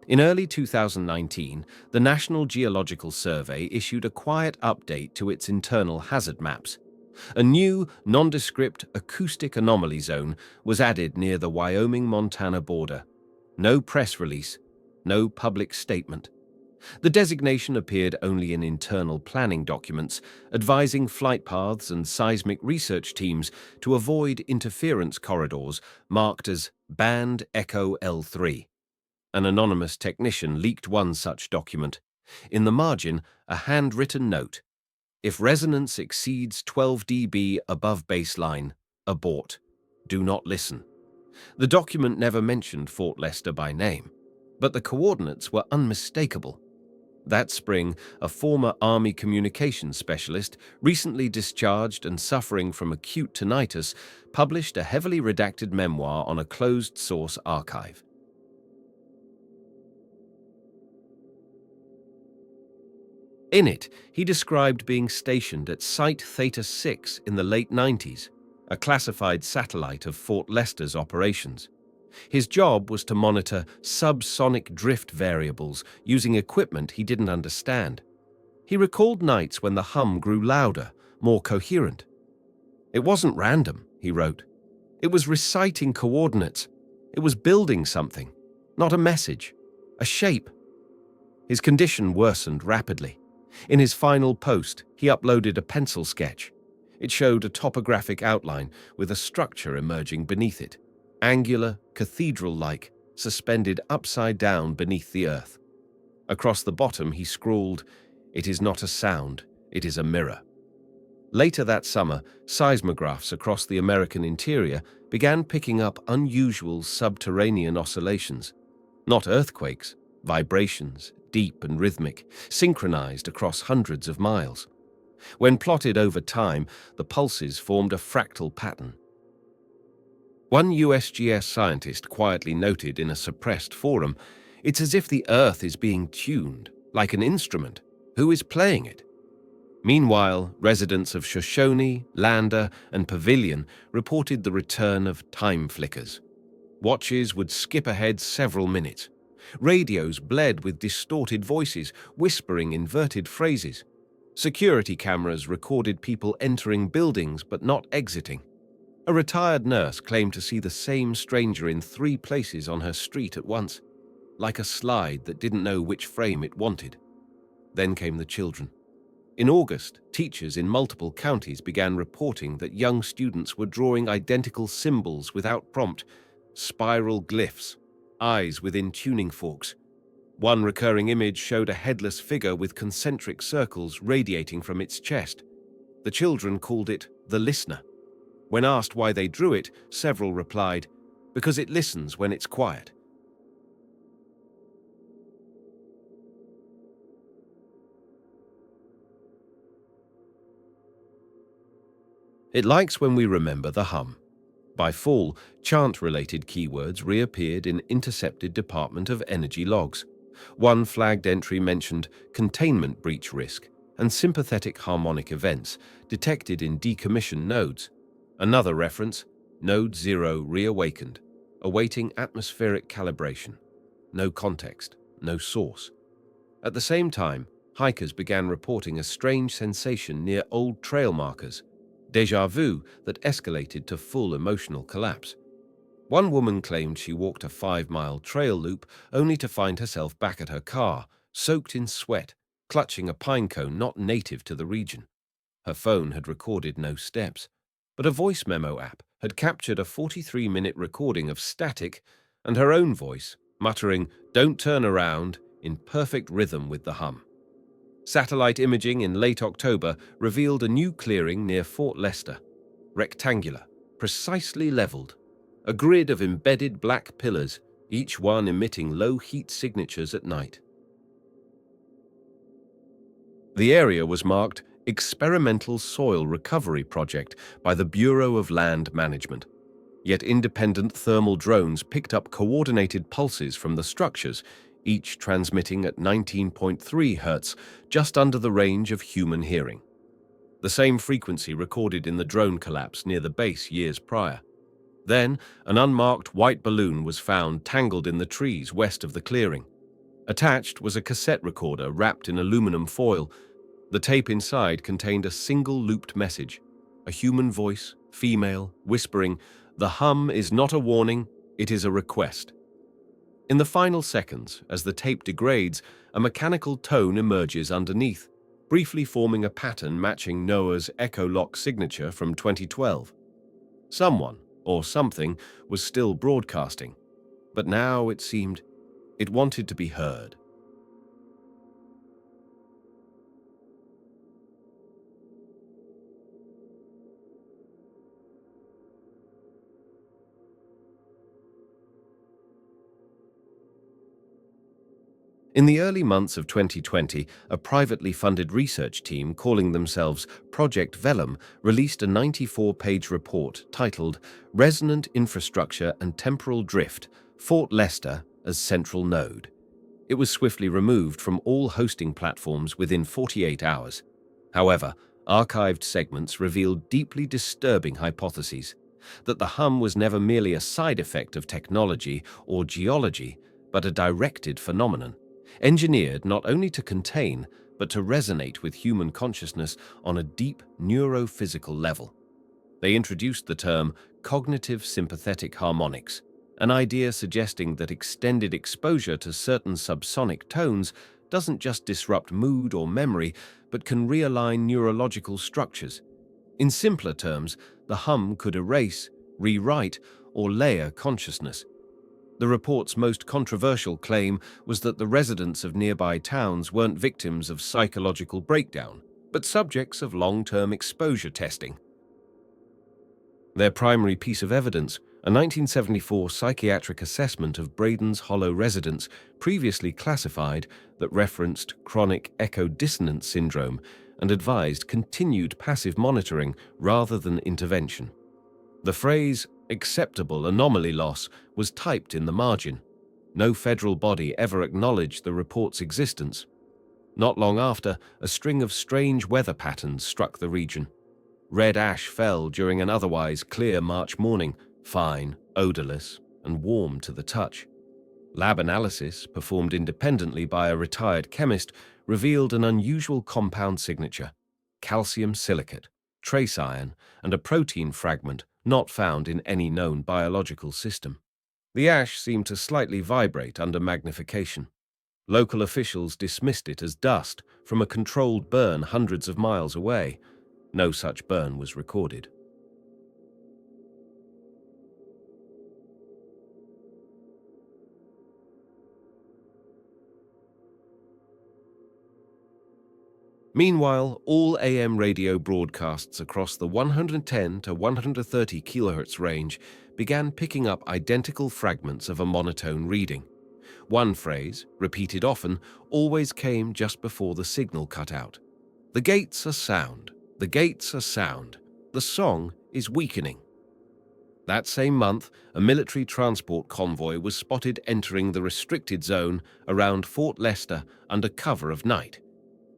In early 2019, the National Geological Survey issued a quiet update to its internal hazard maps. A new, nondescript acoustic anomaly zone was added near the Wyoming-Montana border. No press release, no public statement. The designation appeared only in internal planning documents, advising flight paths and seismic research teams to avoid interference corridors marked as Band Echo L3. An anonymous technician leaked one such document. In the margin, a handwritten note: "If resonance exceeds 12 dB above baseline, abort. Do not listen." The document never mentioned Fort Lester by name, but the coordinates were unmistakable. That spring, a former Army communications specialist, recently discharged and suffering from acute tinnitus, published a heavily redacted memoir on a closed-source archive. In it, he described being stationed at Site Theta 6 in the late 90s, a classified satellite of Fort Lester's operations. His job was to monitor subsonic drift variables using equipment he didn't understand. He recalled nights when the hum grew louder, more coherent. "It wasn't random," he wrote. "It was reciting coordinates. It was building something, not a message, a shape." His condition worsened rapidly. In his final post, he uploaded a pencil sketch. It showed a topographic outline with a structure emerging beneath it, angular, cathedral-like, suspended upside down beneath the earth. Across the bottom, he scrawled, "It is not a sound, it is a mirror." Later that summer, seismographs across the American interior began picking up unusual subterranean oscillations. Not earthquakes, vibrations, deep and rhythmic, synchronized across hundreds of miles. When plotted over time, the pulses formed a fractal pattern. One USGS scientist quietly noted in a suppressed forum, "It's as if the Earth is being tuned, like an instrument. Who is playing it?" Meanwhile, residents of Shoshone, Lander, and Pavilion reported the return of time flickers. Watches would skip ahead several minutes. Radios bled with distorted voices, whispering inverted phrases. Security cameras recorded people entering buildings but not exiting. A retired nurse claimed to see the same stranger in 3 places on her street at once, like a slide that didn't know which frame it wanted. Then came the children. In August, teachers in multiple counties began reporting that young students were drawing identical symbols without prompt, spiral glyphs, eyes within tuning forks. One recurring image showed a headless figure with concentric circles radiating from its chest. The children called it the listener. When asked why they drew it, several replied, "Because it listens when it's quiet." It likes when we remember the hum. By fall, chant-related keywords reappeared in intercepted Department of Energy logs. One flagged entry mentioned containment breach risk and sympathetic harmonic events detected in decommissioned nodes. Another reference, Node 0 reawakened, awaiting atmospheric calibration. No context, no source. At the same time, hikers began reporting a strange sensation near old trail markers, déjà vu that escalated to full emotional collapse. One woman claimed she walked a 5-mile trail loop only to find herself back at her car, soaked in sweat, clutching a pine cone not native to the region. Her phone had recorded no steps, but a voice memo app had captured a 43-minute recording of static and her own voice, muttering, "Don't turn around," in perfect rhythm with the hum. Satellite imaging in late October revealed a new clearing near Fort Lester. Rectangular, precisely leveled. A grid of embedded black pillars, each one emitting low heat signatures at night. The area was marked Experimental Soil Recovery Project by the Bureau of Land Management. Yet independent thermal drones picked up coordinated pulses from the structures, each transmitting at 19.3 Hz, just under the range of human hearing. The same frequency recorded in the drone collapse near the base years prior. Then, an unmarked white balloon was found tangled in the trees west of the clearing. Attached was a cassette recorder wrapped in aluminum foil. The tape inside contained a single looped message, a human voice, female, whispering, "The hum is not a warning, it is a request." In the final seconds, as the tape degrades, a mechanical tone emerges underneath, briefly forming a pattern matching Noah's Echo-Lock signature from 2012. Someone, or something, was still broadcasting, but now it seemed it wanted to be heard. In the early months of 2020, a privately funded research team calling themselves Project Vellum released a 94-page report titled Resonant Infrastructure and Temporal Drift, Fort Lester as Central Node. It was swiftly removed from all hosting platforms within 48 hours. However, archived segments revealed deeply disturbing hypotheses that the hum was never merely a side effect of technology or geology, but a directed phenomenon, engineered not only to contain, but to resonate with human consciousness on a deep neurophysical level. They introduced the term cognitive sympathetic harmonics, an idea suggesting that extended exposure to certain subsonic tones doesn't just disrupt mood or memory, but can realign neurological structures. In simpler terms, the hum could erase, rewrite, or layer consciousness. The report's most controversial claim was that the residents of nearby towns weren't victims of psychological breakdown, but subjects of long-term exposure testing. Their primary piece of evidence, a 1974 psychiatric assessment of Braden's Hollow residents, previously classified, that referenced chronic echo dissonance syndrome and advised continued passive monitoring rather than intervention. The phrase, acceptable anomaly loss, was typed in the margin. No federal body ever acknowledged the report's existence. Not long after, a string of strange weather patterns struck the region. Red ash fell during an otherwise clear March morning, fine, odorless, and warm to the touch. Lab analysis, performed independently by a retired chemist, revealed an unusual compound signature: calcium silicate, trace iron, and a protein fragment not found in any known biological system. The ash seemed to slightly vibrate under magnification. Local officials dismissed it as dust from a controlled burn hundreds of miles away. No such burn was recorded. Meanwhile, all AM radio broadcasts across the 110 to 130 kHz range began picking up identical fragments of a monotone reading. One phrase, repeated often, always came just before the signal cut out. "The gates are sound. The gates are sound. The song is weakening." That same month, a military transport convoy was spotted entering the restricted zone around Fort Lester under cover of night.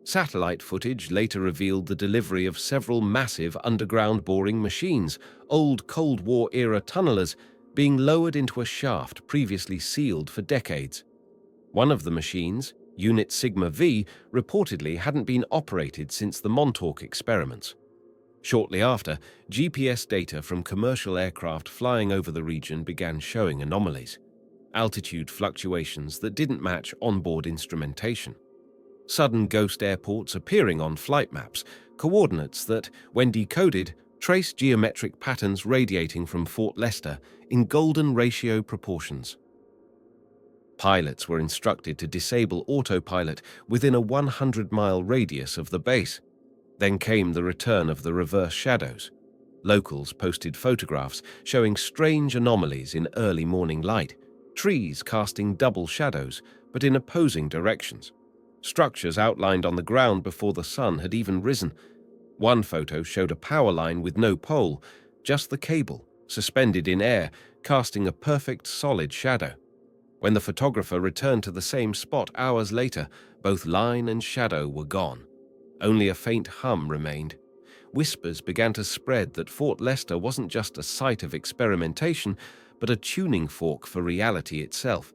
Satellite footage later revealed the delivery of several massive underground boring machines, old Cold War-era tunnelers, being lowered into a shaft previously sealed for decades. One of the machines, Unit Sigma V, reportedly hadn't been operated since the Montauk experiments. Shortly after, GPS data from commercial aircraft flying over the region began showing anomalies, altitude fluctuations that didn't match onboard instrumentation, sudden ghost airports appearing on flight maps, coordinates that, when decoded, traced geometric patterns radiating from Fort Lester in golden ratio proportions. Pilots were instructed to disable autopilot within a 100-mile radius of the base. Then came the return of the reverse shadows. Locals posted photographs showing strange anomalies in early morning light, trees casting double shadows but in opposing directions, structures outlined on the ground before the sun had even risen. One photo showed a power line with no pole, just the cable, suspended in air, casting a perfect solid shadow. When the photographer returned to the same spot hours later, both line and shadow were gone. Only a faint hum remained. Whispers began to spread that Fort Lester wasn't just a site of experimentation, but a tuning fork for reality itself.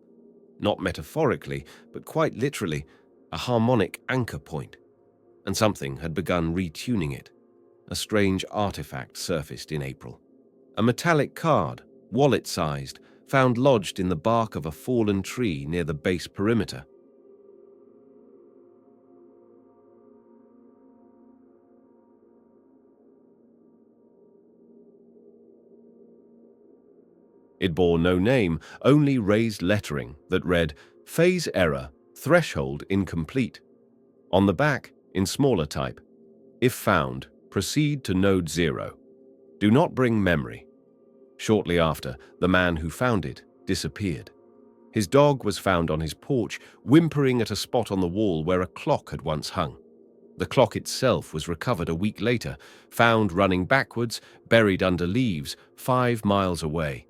Not metaphorically, but quite literally, a harmonic anchor point. And something had begun retuning it. A strange artifact surfaced in April. A metallic card, wallet-sized, found lodged in the bark of a fallen tree near the base perimeter. It bore no name, only raised lettering that read, "Phase error, threshold incomplete." On the back, in smaller type, "If found, proceed to node 0. Do not bring memory." Shortly after, the man who found it disappeared. His dog was found on his porch, whimpering at a spot on the wall where a clock had once hung. The clock itself was recovered a week later, found running backwards, buried under leaves, 5 miles away.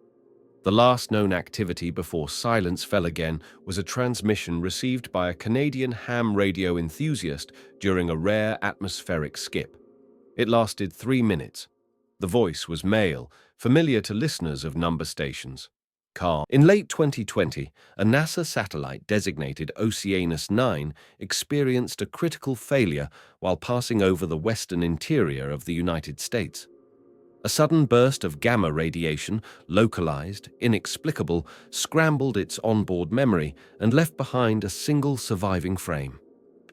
The last known activity before silence fell again was a transmission received by a Canadian ham radio enthusiast during a rare atmospheric skip. It lasted 3 minutes. The voice was male, familiar to listeners of number stations. Calm. In late 2020, a NASA satellite designated Oceanus 9 experienced a critical failure while passing over the western interior of the United States. A sudden burst of gamma radiation, localized, inexplicable, scrambled its onboard memory and left behind a single surviving frame.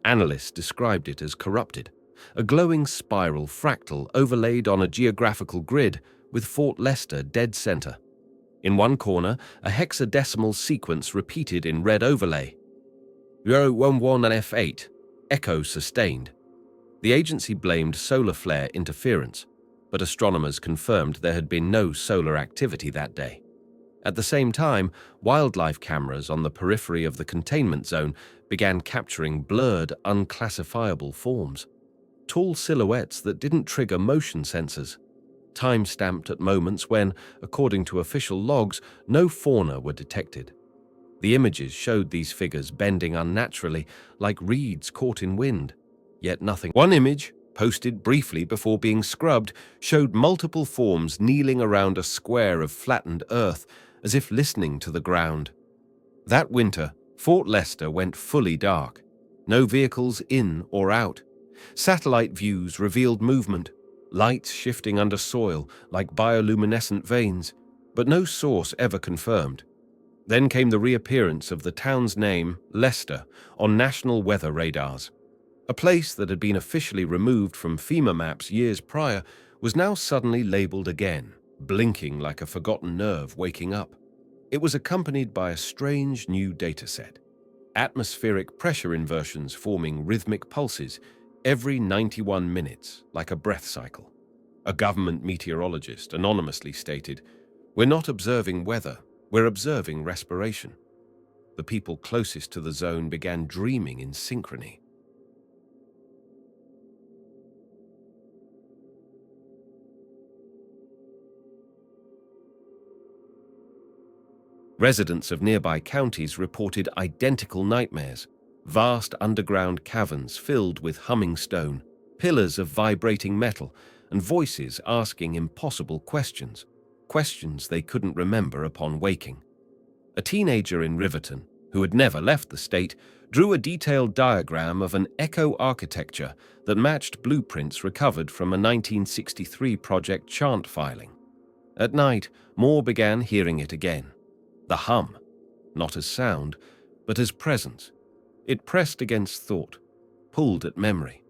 Analysts described it as corrupted, a glowing spiral fractal overlaid on a geographical grid with Fort Lester dead center. In one corner, a hexadecimal sequence repeated in red overlay. 011 and F8, echo sustained. The agency blamed solar flare interference, but astronomers confirmed there had been no solar activity that day. At the same time, wildlife cameras on the periphery of the containment zone began capturing blurred, unclassifiable forms. Tall silhouettes that didn't trigger motion sensors. Time-stamped at moments when, according to official logs, no fauna were detected. The images showed these figures bending unnaturally, like reeds caught in wind. Yet nothing. One image, posted briefly before being scrubbed, showed multiple forms kneeling around a square of flattened earth, as if listening to the ground. That winter, Fort Lester went fully dark. No vehicles in or out. Satellite views revealed movement, lights shifting under soil like bioluminescent veins, but no source ever confirmed. Then came the reappearance of the town's name, Lester, on national weather radars. A place that had been officially removed from FEMA maps years prior was now suddenly labeled again, blinking like a forgotten nerve waking up. It was accompanied by a strange new dataset. Atmospheric pressure inversions forming rhythmic pulses every 91 minutes, like a breath cycle. A government meteorologist anonymously stated, "We're not observing weather, we're observing respiration." The people closest to the zone began dreaming in synchrony. Residents of nearby counties reported identical nightmares, vast underground caverns filled with humming stone, pillars of vibrating metal, and voices asking impossible questions, questions they couldn't remember upon waking. A teenager in Riverton, who had never left the state, drew a detailed diagram of an echo architecture that matched blueprints recovered from a 1963 project chant filing. At night, Moore began hearing it again. The hum, not as sound, but as presence. It pressed against thought, pulled at memory.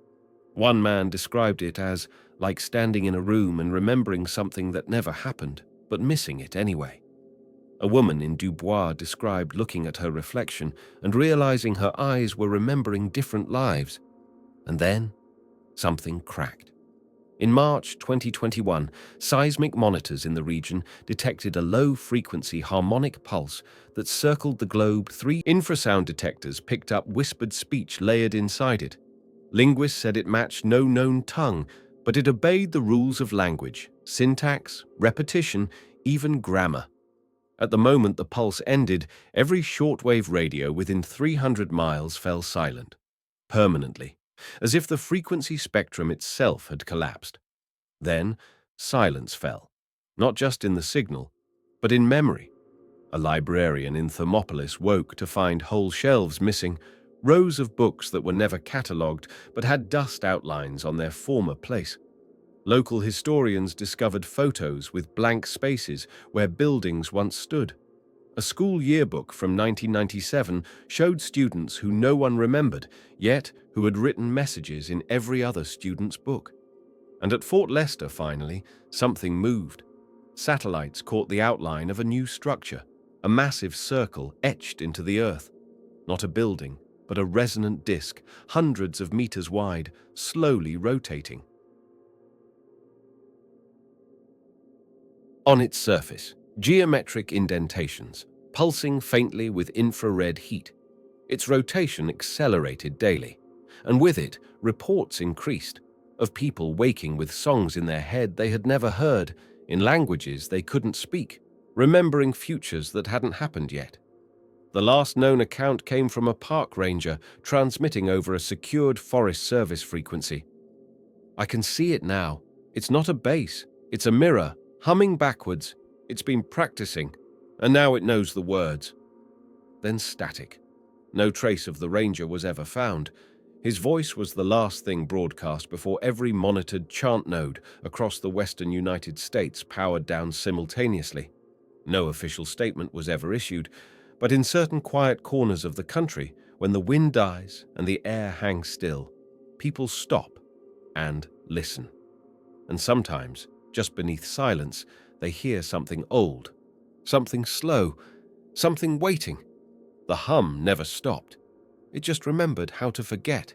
One man described it as like standing in a room and remembering something that never happened, but missing it anyway. A woman in Dubois described looking at her reflection and realizing her eyes were remembering different lives. And then, something cracked. In March 2021, seismic monitors in the region detected a low-frequency harmonic pulse that circled the globe. 3 infrasound detectors picked up whispered speech layered inside it. Linguists said it matched no known tongue, but it obeyed the rules of language, syntax, repetition, even grammar. At the moment the pulse ended, every shortwave radio within 300 miles fell silent, permanently, as if the frequency spectrum itself had collapsed. Then, silence fell, not just in the signal, but in memory. A librarian in Thermopolis woke to find whole shelves missing, rows of books that were never catalogued but had dust outlines on their former place. Local historians discovered photos with blank spaces where buildings once stood. A school yearbook from 1997 showed students who no one remembered, yet who had written messages in every other student's book. And at Fort Lester, finally, something moved. Satellites caught the outline of a new structure, a massive circle etched into the earth. Not a building, but a resonant disk, hundreds of meters wide, slowly rotating. On its surface, geometric indentations, pulsing faintly with infrared heat. Its rotation accelerated daily, and with it, reports increased, of people waking with songs in their head they had never heard, in languages they couldn't speak, remembering futures that hadn't happened yet. The last known account came from a park ranger transmitting over a secured Forest Service frequency. "I can see it now. It's not a base, it's a mirror, humming backwards. It's been practicing, and now it knows the words." Then static. No trace of the ranger was ever found. His voice was the last thing broadcast before every monitored chant node across the western United States powered down simultaneously. No official statement was ever issued, but in certain quiet corners of the country, when the wind dies and the air hangs still, people stop and listen. And sometimes, just beneath silence, they hear something old, something slow, something waiting. The hum never stopped. It just remembered how to forget.